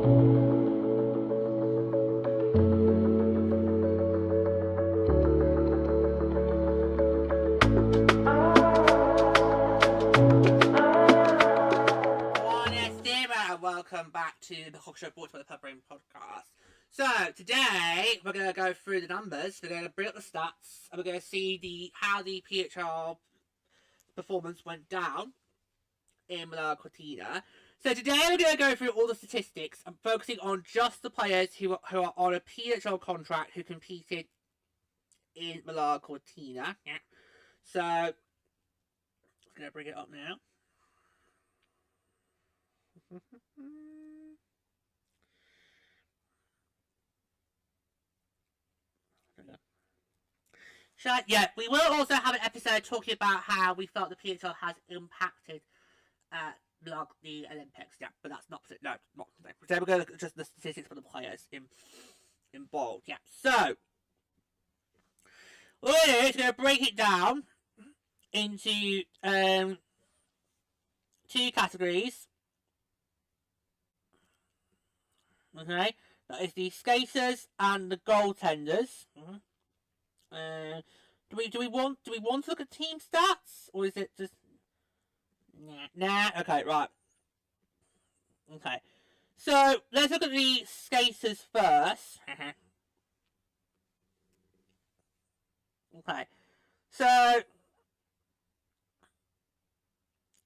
Welcome back to the Hog Show brought to you by the Pub Brain Podcast. So today we're going to go through the numbers. We're going to bring up the stats, and we're going to see how the PWHL performance went down in Milano Cortina. So today we're going to go through all the statistics and focusing on just the players who are on a PWHL contract who competed in Milano Cortina. Yeah. So I'm going to bring it up now. Yeah, we will also have an episode talking about how we felt the PHL has impacted the Olympics. Yeah, but that's not today. No, not today. Today we're going to look at just the statistics for the players in bold. Yeah, so what we're going to break it down into two categories. Okay, that is the skaters and the goaltenders. Do we want to look at team stats, or is it just nah? Okay, right. Okay, so let's look at the skaters first. Okay, so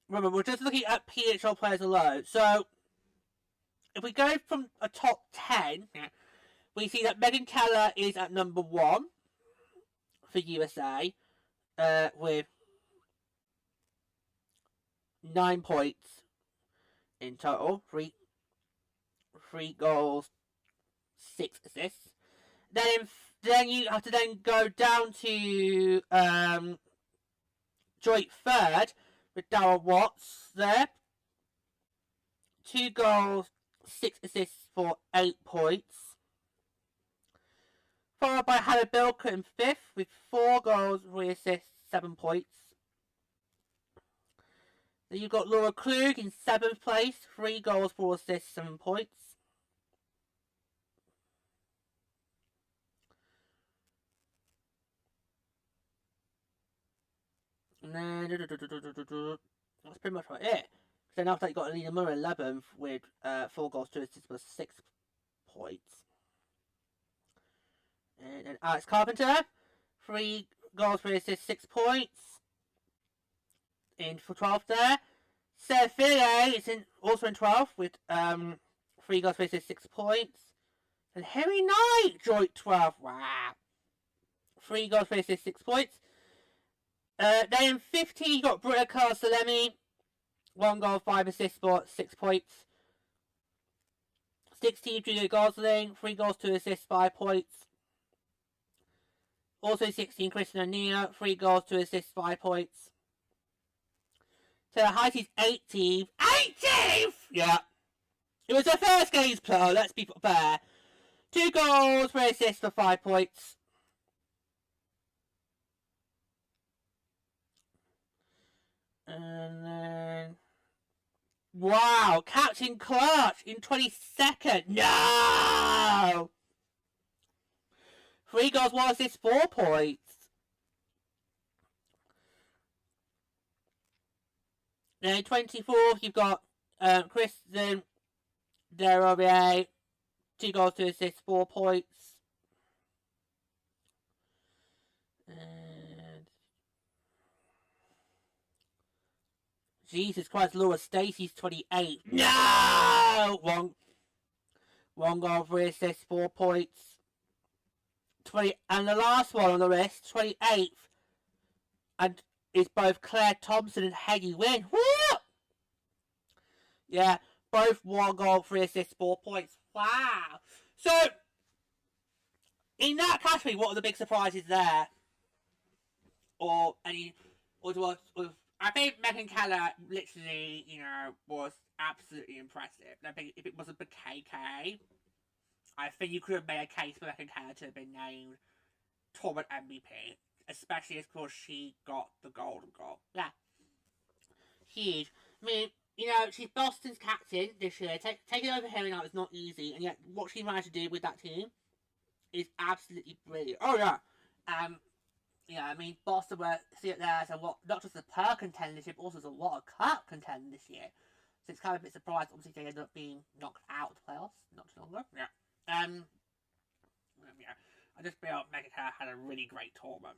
remember we're just looking at PHL players alone. So if we go from a top 10, we see that Megan Keller is at number 1 for USA with 9 points in total, three goals, 6 assists. Then you have to then go down to joint third with Darryl Watts there, 2 goals, 6 assists for 8 points. Followed by Hannah Bilker in 5th with 4 goals, 3 assists, 7 points. Then you've got Laura Klug in 7th place, 3 goals, 4 assists, 7 points. And then that's pretty much about it. Then after that you got Alina Murray 11th with 4 goals, 2 assists, plus 6 points. And then Alex Carpenter, 3 goals, 3 assists, 6 points. In for 12th there. Sarah Philly is also in 12th with 3 goals, 3 assists, 6 points. And Harry Knight joined 12th. Wow. 3 goals, 3 assists, 6 points. Then in 15 you got Britta Carsalemi, 1 goal, 5 assists, for 6 points. 16 Julia Gosling, 3 goals, 2 assists, 5 points. Also 16 Kristen O'Neill, 3 goals, 2 assists, 5 points. So Height is 18th. 18th! Yeah. It was her first games player, let's be fair. 2 goals, 3 assists for 5 points. And then... wow, Captain Clutch in 22nd. No! 3 goals, 1 assist, 4 points. Then 24th, you've got Kristen Derobier, 2 goals, 2 assists, 4 points. And Jesus Christ, Laura Stacey's 28. No! One goal, 3 assists, 4 points. And the last one on the list, 28th, and is both Claire Thompson and Heggie Wynn. Woo! Yeah, both 1 goal, 3 assists, 4 points. Wow. So, in that category, what are the big surprises there? Or any, or I think Megan Keller literally, was absolutely impressive. I think if it wasn't for KK, I think you could have made a case for Megan Keller to have been named tournament MVP. Especially of course she got the golden goal. Yeah. Huge. I mean, you know, she's Boston's captain this year. Taking over Harry Knight was not easy, and yet what she managed to do with that team is absolutely brilliant. Oh yeah, yeah. I mean, Boston were see it there as a lot, not just a per contendership, also as a lot of cup contender this year. So it's kind of a bit surprised. Obviously, they ended up being knocked out of the playoffs not too long ago. Yeah. Yeah. I just feel Megacare had a really great tournament,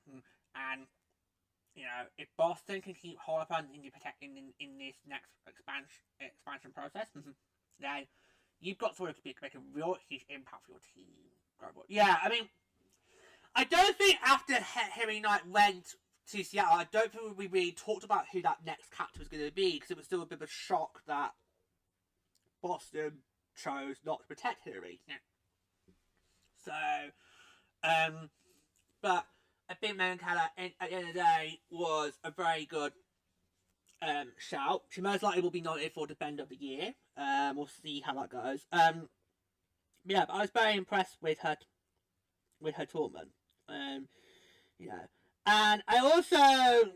and you know, if Boston can keep hold up in this next expansion process, then you've got someone to make a real huge impact for your team. Yeah, I mean, I don't think after Harry Knight went to Seattle, I don't think we really talked about who that next captain was going to be, because it was still a bit of a shock that Boston chose not to protect Harry. Yeah. So, but I think Megan Keller, at the end of the day, was a very good shout. She most likely will be nominated for Defender of the Year. We'll see how that goes. Yeah, but I was very impressed with her tournament. Yeah, and I also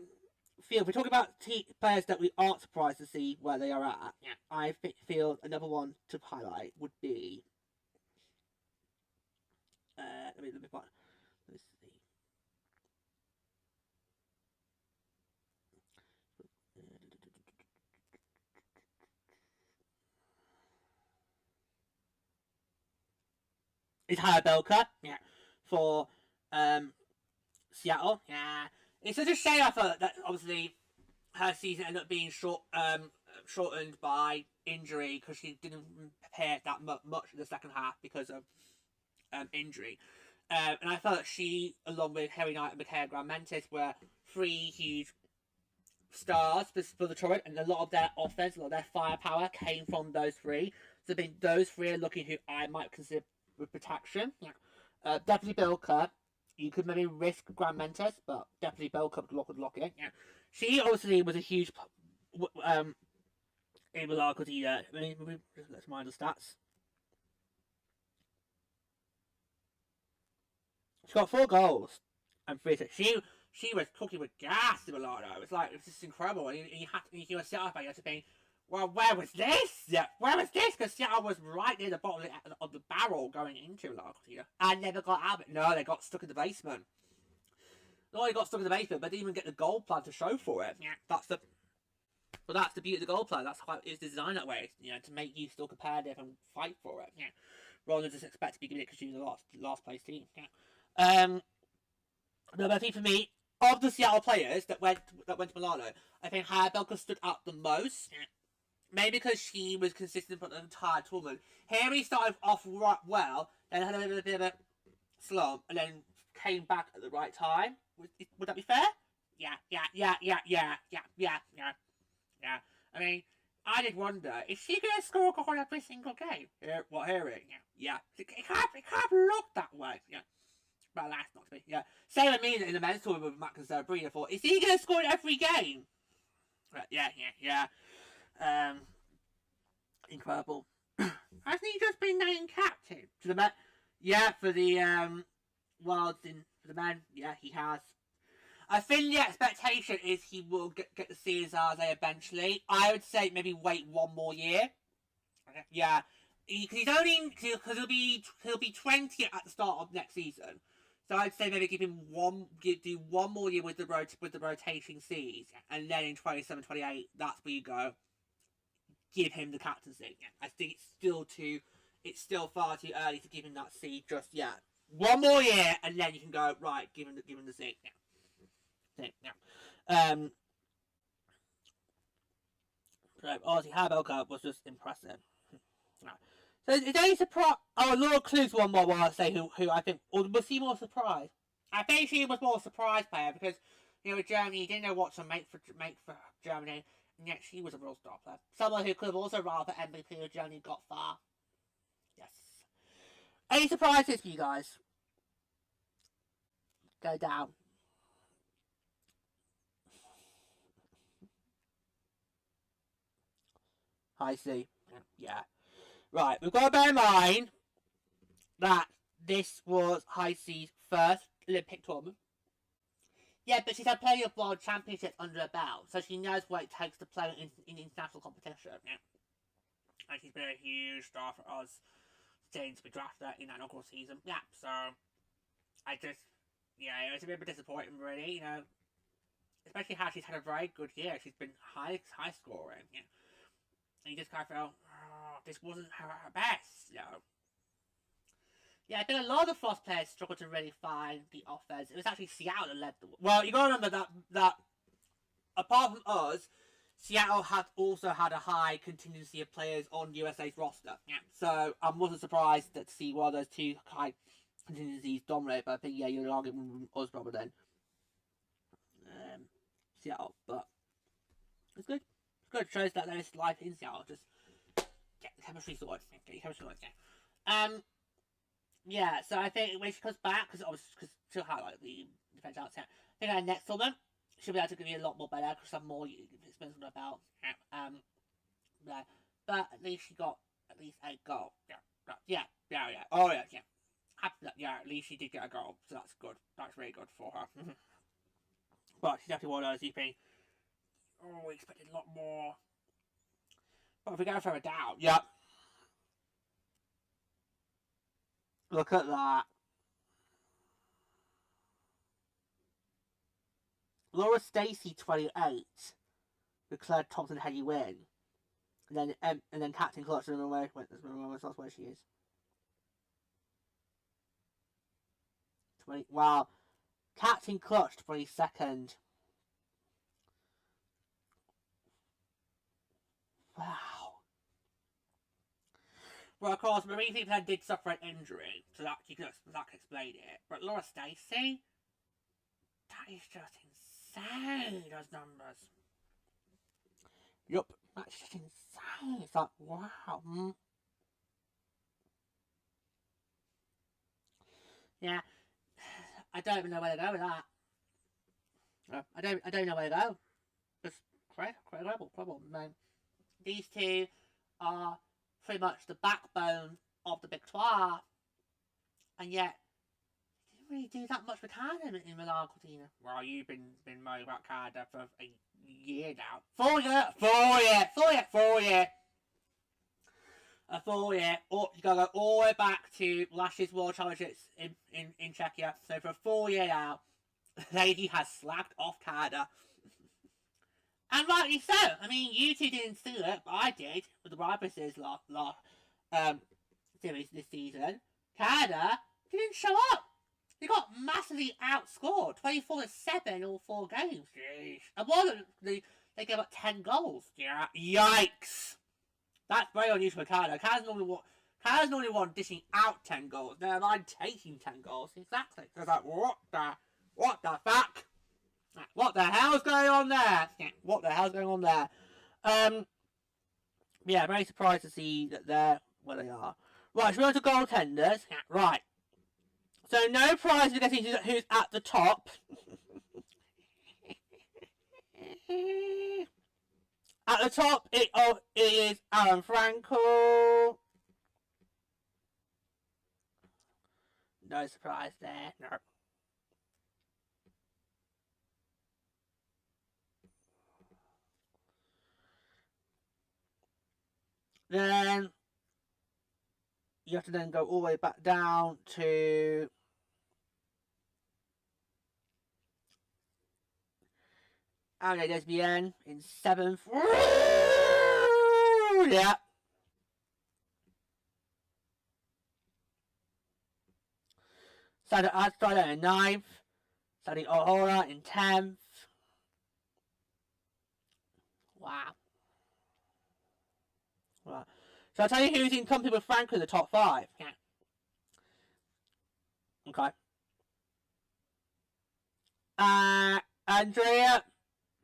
feel if we talk about players that we aren't surprised to see where they are at, I feel another one to highlight would be. Let me see. Is Hannah Belker, for Seattle. Yeah, it's such a shame. I thought that obviously her season ended up being shortened by injury because she didn't prepare that much in the second half because of injury. And I felt that she, along with Harry Knight and Michaela Grandmentis, were three huge stars for the tournament, and a lot of their offense, a lot of their firepower came from those three. So I think those three are looking who I might consider with protection. Yeah. Definitely Belker. You could maybe risk Grandmentis, but definitely Belker would lock it. Yeah. She obviously was a huge in Milano Cortina. I mean, let's mind the stats. She got 4 goals and 3 assists. She was cooking with gas in Milano. It's like, it's just incredible. And you were set up, and you had to think, well, where was this? Yeah, where was this? Because Seattle was right near the bottom of the barrel going into Milano Cortina. And never got out of it. No, they got stuck in the basement. Not only got stuck in the basement, but didn't even get the goal plan to show for it. Yeah, that's the beauty of the goal plan. That's how it's designed that way. You know, to make you still competitive and fight for it. Yeah, rather than just expect to be given it because you're the last place team. Yeah. No, but I think for me, of the Seattle players that went to Milano, I think Hannah Belker stood out the most. Yeah. Maybe because she was consistent for the entire tournament. Harry started off right well, then had a bit of a slump, and then came back at the right time. Would that be fair? Yeah. I mean, I did wonder, is she going to score a goal every single game? What, Harry? Yeah. It can't look that way. Yeah. But that's not to be. Yeah. Same with me in the men's tournament with Matt and Sabrina. Thought, is he going to score in every game? Yeah. Incredible. Hasn't he just been named captain to the men? Yeah, for the Wilds for the men. Yeah, he has. I think the expectation is he will get the CSRs eventually. I would say maybe wait 1 more year. Yeah, because he'll be 20 at the start of next season. So I'd say maybe do 1 more year with the rotating Cs, and then in 27, 28, that's where you go. Give him the captaincy. I think it's still far too early to give him that C just yet. 1 more year, and then you can go right. Give him the C. So obviously, Habelka was just impressive. So is there any surprise? Oh, Laura Clues 1 more while I say who I think, or was he more surprised? I think she was more surprised player because, you know, with Germany, you didn't know what to make for Germany, and yet she was a real star player. Someone who could have also run for MVP of Germany got far. Yes. Any surprises for you guys? Go down. I see. Yeah. Right, we've got to bear in mind that this was High C's first Olympic tournament. Yeah, but she's had plenty of world championships under her belt, so she knows what it takes to play in international competition. Yeah. And she's been a huge star for us since we drafted her in that inaugural season. Yeah, so I just, yeah, it was a bit of a disappointment, really. You know, especially how she's had a very good year. She's been high scoring. Yeah. And you just kind of feel, oh, this wasn't her best, you know. Yeah, I think a lot of the Frost players struggled to really find the offense. It was actually Seattle that led the... Well, you gotta remember that apart from us, Seattle had also had a high contingency of players on USA's roster. Yeah. So I wasn't surprised to see one of those two high contingencies dominate, but I think, yeah, you're arguing with us probably then. Seattle, but it's good. It's good. It shows that there is life in Seattle. Just get the chemistry sorted. Get your chemistry sorted. Yeah. Yeah, so I think when she comes back, because she'll have like the defense out there, I think our next tournament she'll be able to give you a lot more better because she'll have more experience on her belt. Yeah. But at least she got at least a goal. Yeah. Oh yeah. Yeah, at least she did get a goal, so that's good. That's really good for her. But she's definitely one of those you think, oh, we expected a lot more. But if we go further down, yep. Look at that. Laura Stacey, 28, declared Thompson heady win. And then Captain Clutch, I don't know where she is. 20. Wow. Captain Clutch, 22nd. Wow. Well, of course, Marie Thiepman did suffer an injury, so that can explain it. But Laura Stacey, that is just insane, those numbers. Yup, that's just insane. It's like, wow. Yeah, I don't even know where to go with that. I don't know where to go. Just incredible. Man. These two are pretty much the backbone of the Big 12, and yet they didn't really do that much with Canada in Milano Cortina. Well, you've been moaning about Canada for a year now. 4 years. A 4 year. Oh, you gotta go all the way back to last year's World Championships in Czechia. So for a 4 year now, the lady has slagged off Canada. And rightly so. I mean, you two didn't see it, but I did with the Ribuses series this season. Canada didn't show up. They got massively outscored, 24-7 all 4 games. Jeez. And one of them, they gave up 10 goals. Yeah. Yikes. That's very unusual for Canada. Canada's normally one dishing out 10 goals. Never mind taking 10 goals. Exactly. So it's like, what the fuck? What the hell's going on there? What the hell's going on there? Yeah, very surprised to see that they're where they are. Right, so we're on to goaltenders. Right. So no prize for getting who's at the top. At the top, it is Aaron Frankel. No surprise there. No. Then you have to then go all the way back down to Andre Desbiens in 7th. Yeah. Sado Adstrider in 9th. Sadi O'Hora in 10th. Wow. Right. So I'll tell you who's in company with Franco in the top 5. Yeah. Okay. Andrea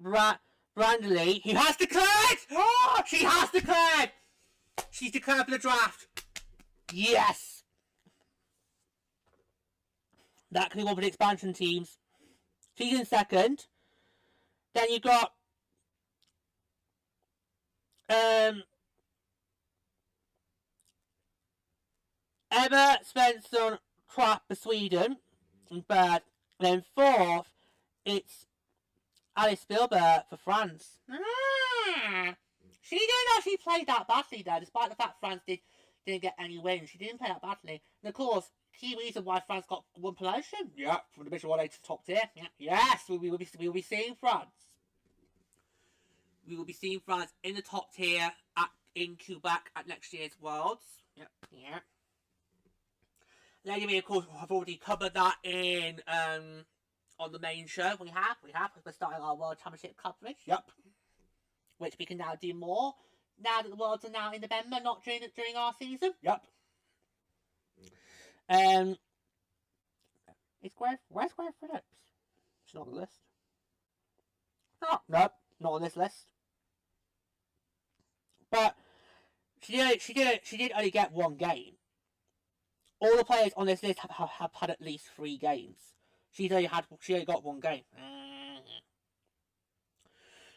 Brandley, who has declared! Oh, she has declared! She's declared for the draft. Yes! That can be one for the expansion teams. She's in 2nd. Then you got Emma Svensson Trapp for Sweden in 3rd. Then 4th it's Alice Spielberg for France. She didn't actually play that badly though, despite the fact France didn't get any wins. She didn't play that badly. And of course, key reason why France got one promotion. Yeah, from Division 1A to top tier. Yeah. Yes, we will be seeing France. We will be seeing France in the top tier in Quebec at next year's Worlds. Yep. Yeah. Lady, we of course have already covered that in on the main show. We're starting our World Championship coverage. Yep. Which we can now do more now that the Worlds are now in November, not during our season. Yep. Where's Greg Phillips? She's not on the list. Oh, nope, not on this list. But she did only get one game. All the players on this list have had at least 3 games. She only got 1 game.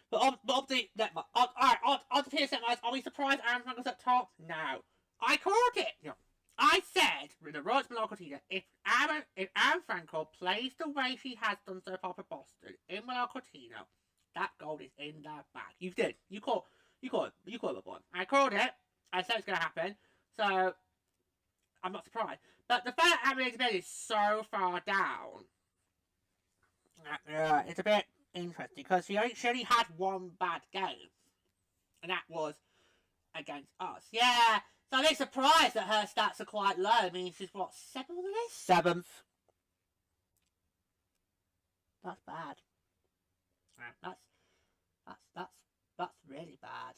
But on the PSN match, are we surprised Aaron Franco's up top? No. I called it. No. I said with the Royals Milano Cortina, if Aaron Franco plays the way she has done so far for Boston in Milano Cortina, that goal is in their bag. You did. You called the one. I called it. I said it's gonna happen. So I'm not surprised. But the fact that Aaron is so far down, it's a bit interesting because she only had 1 bad game, and that was against us. Yeah, so I'm a bit surprised that her stats are quite low. I mean, she's what, 7th on the list? 7th. That's bad. That's really bad.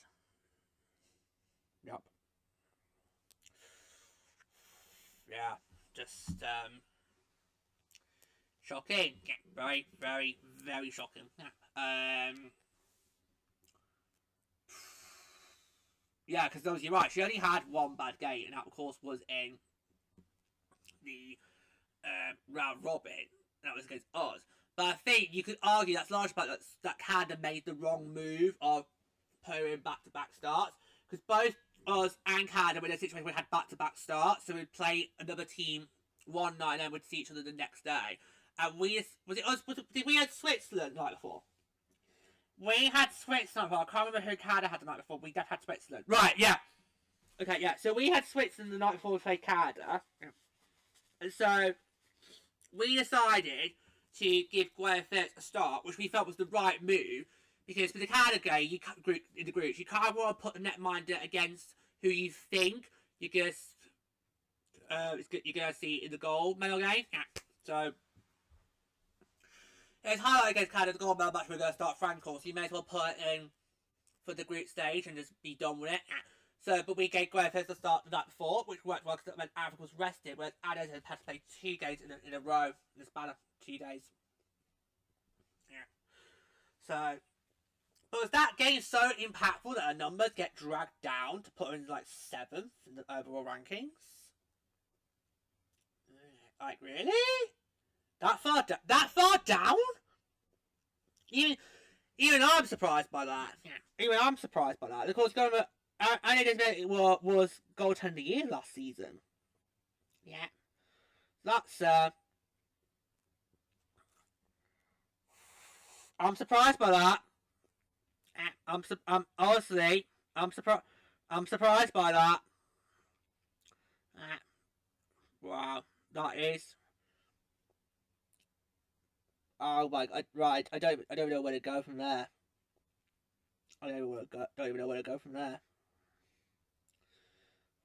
Yep. Yeah, just shocking. Yeah, very, very, very shocking. Yeah, because obviously you're right. She only had 1 bad game, and that of course was in the round robin. That was against us. But I think you could argue that's large part that Canada made the wrong move of putting back-to-back starts, because both us and Canada were in a situation where we had back-to-back starts, so we'd play another team one night and then we'd see each other the next day. And did we had Switzerland the night before? We had Switzerland. I can't remember who Canada had the night before. We definitely had Switzerland. Right, yeah. Okay, yeah. So we had Switzerland the night before we played Canada. And so we decided to give Gwyneth Phillips a start, which we felt was the right move. Because for the Canada game, in the groups, you kind of want to put the netminder against who you think you're going to see in the gold medal game. Yeah. So it's highlighted against Canada, the gold medal match. We're going to start Franco, so you may as well put it in for the group stage and just be done with it. Yeah. So, but we gave Gwyneth Phillips a start the night before, which worked well because it meant Africa was rested, whereas Ada had to play 2 games in a row in the span of 2 days. Yeah. So, but was that game so impactful that her numbers get dragged down to put her in like 7th in the overall rankings? Like, really? That far down? Even I'm surprised by that. Yeah. Even I'm surprised by that. Of course, Annie Desmond was goaltender of the year last season. Yeah. That's I'm surprised by that. I'm surprised by that. Wow, that is. Oh my god! Right, I don't know where to go from there. I don't even know where to go from there.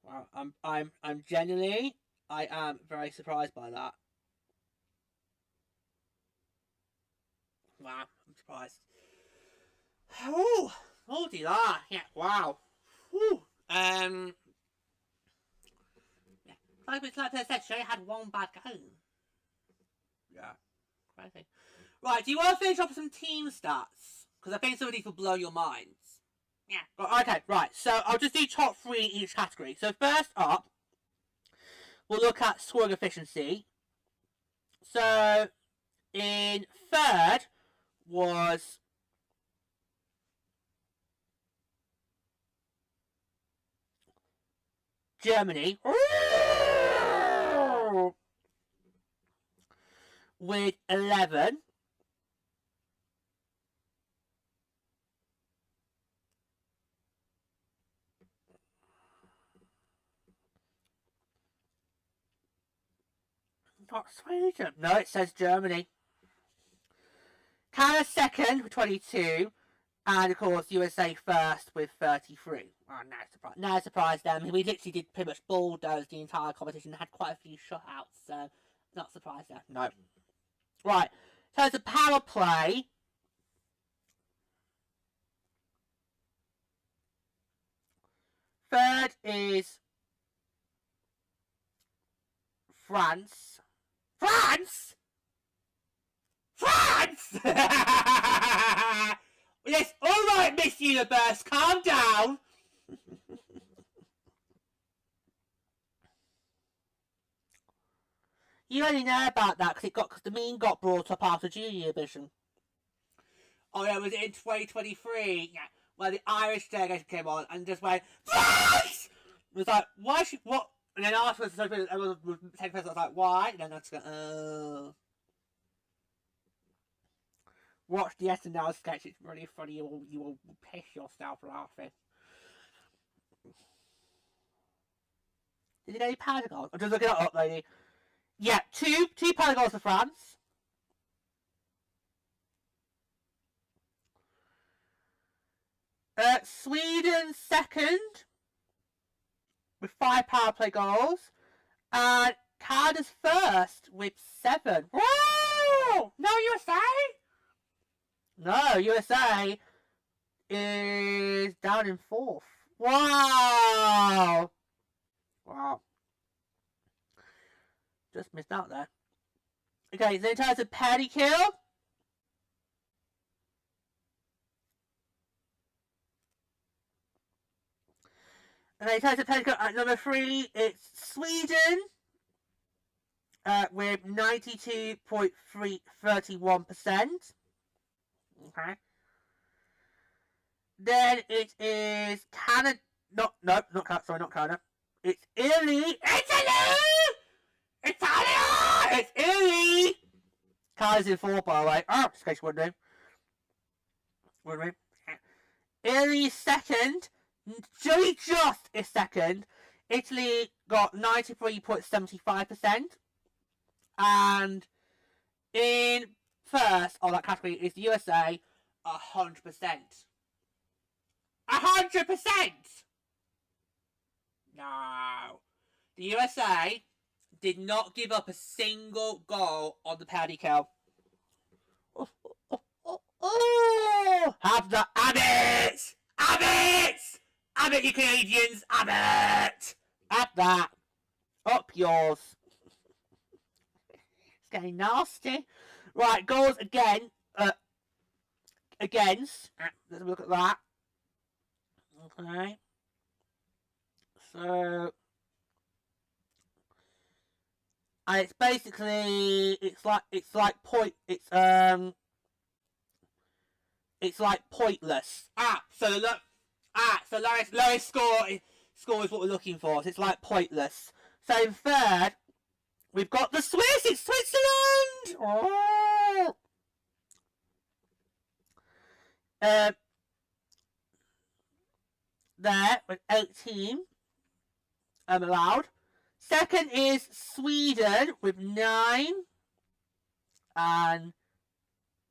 Wow, I'm genuinely, I am very surprised by that. Wow, I'm surprised. Oh dear, yeah, wow. Whew. Yeah. Like I said, she only had 1 bad game. Yeah, crazy. Right, do you want to finish off with some team stats? Because I think some of these will blow your minds. Yeah. Okay, right. So I'll just do top 3 in each category. So first up, we'll look at scoring efficiency. So in 3rd was Germany with 11. Not Sweden. No, it says Germany. Canada second with 22. And of course, USA first with 33. Oh, no surprise then. We literally did pretty much bulldoze the entire competition. Had quite a few shutouts, so not surprised there. No. Right. So it's a power play. Third is France. France! France! Yes, alright, Miss Universe, calm down. You only know about that because the meme got brought up after Junior Division. Oh yeah, was it in 2023? Yeah, where the Irish delegation came on and just went, France! It was like, why should, what? And then afterwards, everyone was 10 person was like, why? And then I just go, oh. Watch the SNL sketch, it's really funny, you will piss yourself laughing. Did you get any Paragons? I'm just looking it up, lady. Yeah, two Paragons for France. Sweden second with 5 power play goals. And Canada's first with 7. Woo! No USA? No, USA is down in 4th. Wow! Wow. Just missed out there. Okay, so in terms of penalty kill. Okay, in terms of penalty kill, at number 3, it's Sweden. With 92.31%. Okay. Then it is Canada. Not Canada. It's Italy. Italia! It's Italy! Canada's in 4th, by the way. Oh, just in case you wouldn't know. Italy second. Just is second. Italy got 93.75%. And in first on that category is the USA, 100%. 100%! No. The USA did not give up a single goal on the penalty kill. Have the Abbott! Abbott! Abbott, you Canadians! Abbott! Have that. Up yours. It's getting nasty. Right, goals again. Against. Let's have a look at that. Okay. So. And it's basically it's like pointless. So lowest score is what we're looking for. So it's like pointless. So in third, we've got the Swiss. It's Switzerland. Oh. There with 18 allowed. Second is Sweden with 9. And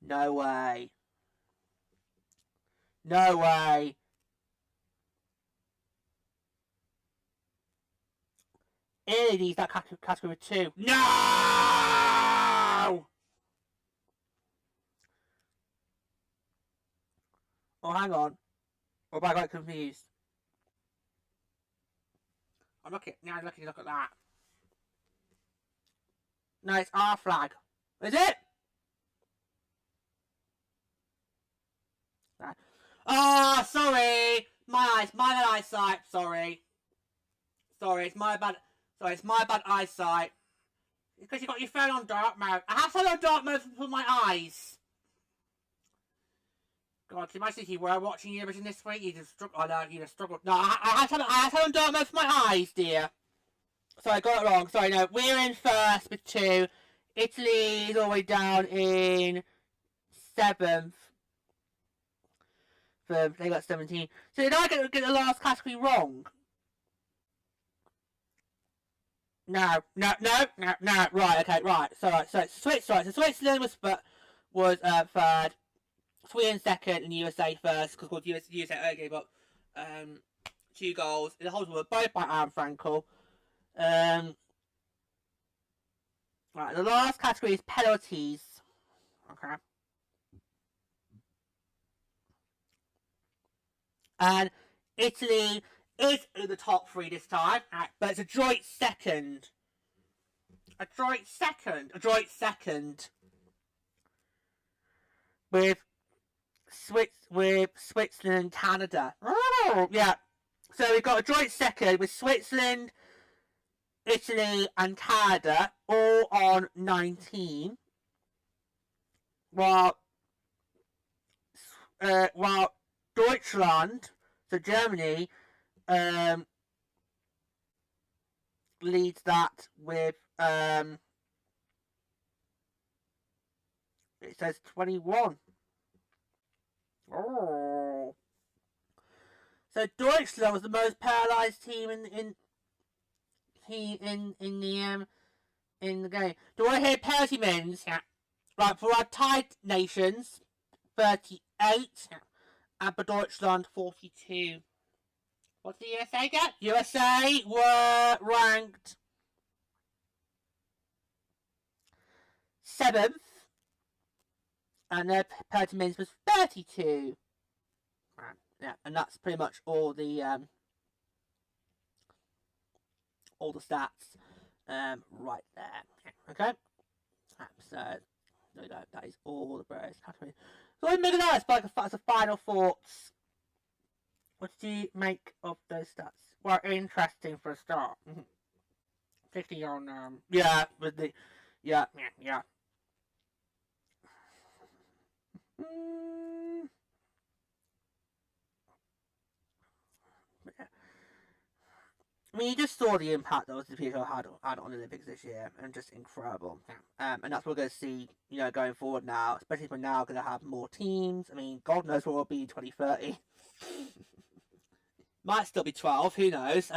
no way. No way. Italy's that category with 2. No! Oh, hang on. Or have I got confused? I'm looking now. Looking to look at that. No, it's our flag. Is it? No. Oh, sorry. My bad eyesight. Sorry, it's my bad. Sorry, it's my bad eyesight. It's because you got your phone on dark mode. I have to on dark mode for my eyes. God, can you imagine if you were watching Eurovision this week? You just struggled. Oh no, you just struggled. No, I had to on dark mode for my eyes, dear. Sorry, I got it wrong. Sorry, no. We're in first with 2. Italy is all the way down in 7th. They got 17. So did I get the last category wrong? No. Right, okay, right. So Switzerland was third, Sweden second, and USA first. Because of course USA only gave up 2 goals. The holes were both by Aaron Frankel. Right, the last category is penalties. Okay. And Italy is in the top 3 this time, but it's a joint second. A joint second with Switzerland and Canada. Oh, yeah. So we've got a joint second with Switzerland, Italy, and Canada, all on 19. While Deutschland, so Germany, leads that with it says 21. Oh. So Deutschland was the most paralysed team in the game. Do I hear penalty minutes? Yeah. Right, for our tied nations, 38, and for Deutschland, 42. What did the USA get? USA were ranked 7th, and their penalty minutes was 32. Yeah, and that's pretty much all the stats right there. Okay, so there we go. That is all the various categories. So moving on, as a final thoughts. What did you make of those stats? Well, interesting for a start. Particularly on with the yeah. I mean, you just saw the impact that the PHL had on the Olympics this year, and just incredible. And that's what we're going to see, going forward now, especially if we're now going to have more teams. I mean, God knows what will be in 2030. Might still be 12, who knows?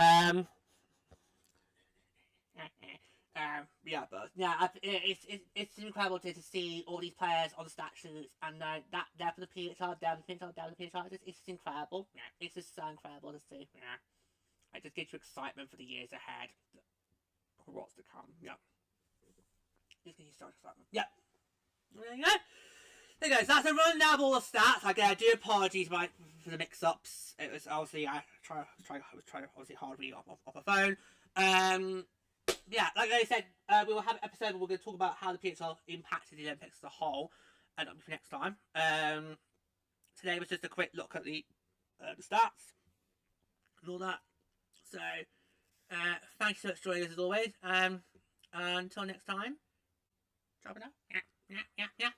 It's incredible to see all these players on the stat sheets, and that there for the PHL, down the PHL. It's incredible. Yeah, it's just so incredible to see. Yeah. It just gives you excitement for the years ahead. For what's to come. Yep. Just gives you so much excitement. Yep. There you go. There you go. So that's a rundown of all the stats. Again, I do apologize for the mix-ups. It was obviously I was trying obviously hard reading off a phone. Yeah, like I said, we will have an episode where we're going to talk about how the PHL impacted the Olympics as a whole, and that'll be for next time. Today was just a quick look at the stats and all that. So, thank you so much for joining us as always. Until next time. Ciao for now. Yeah.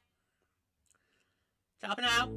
Ciao for now.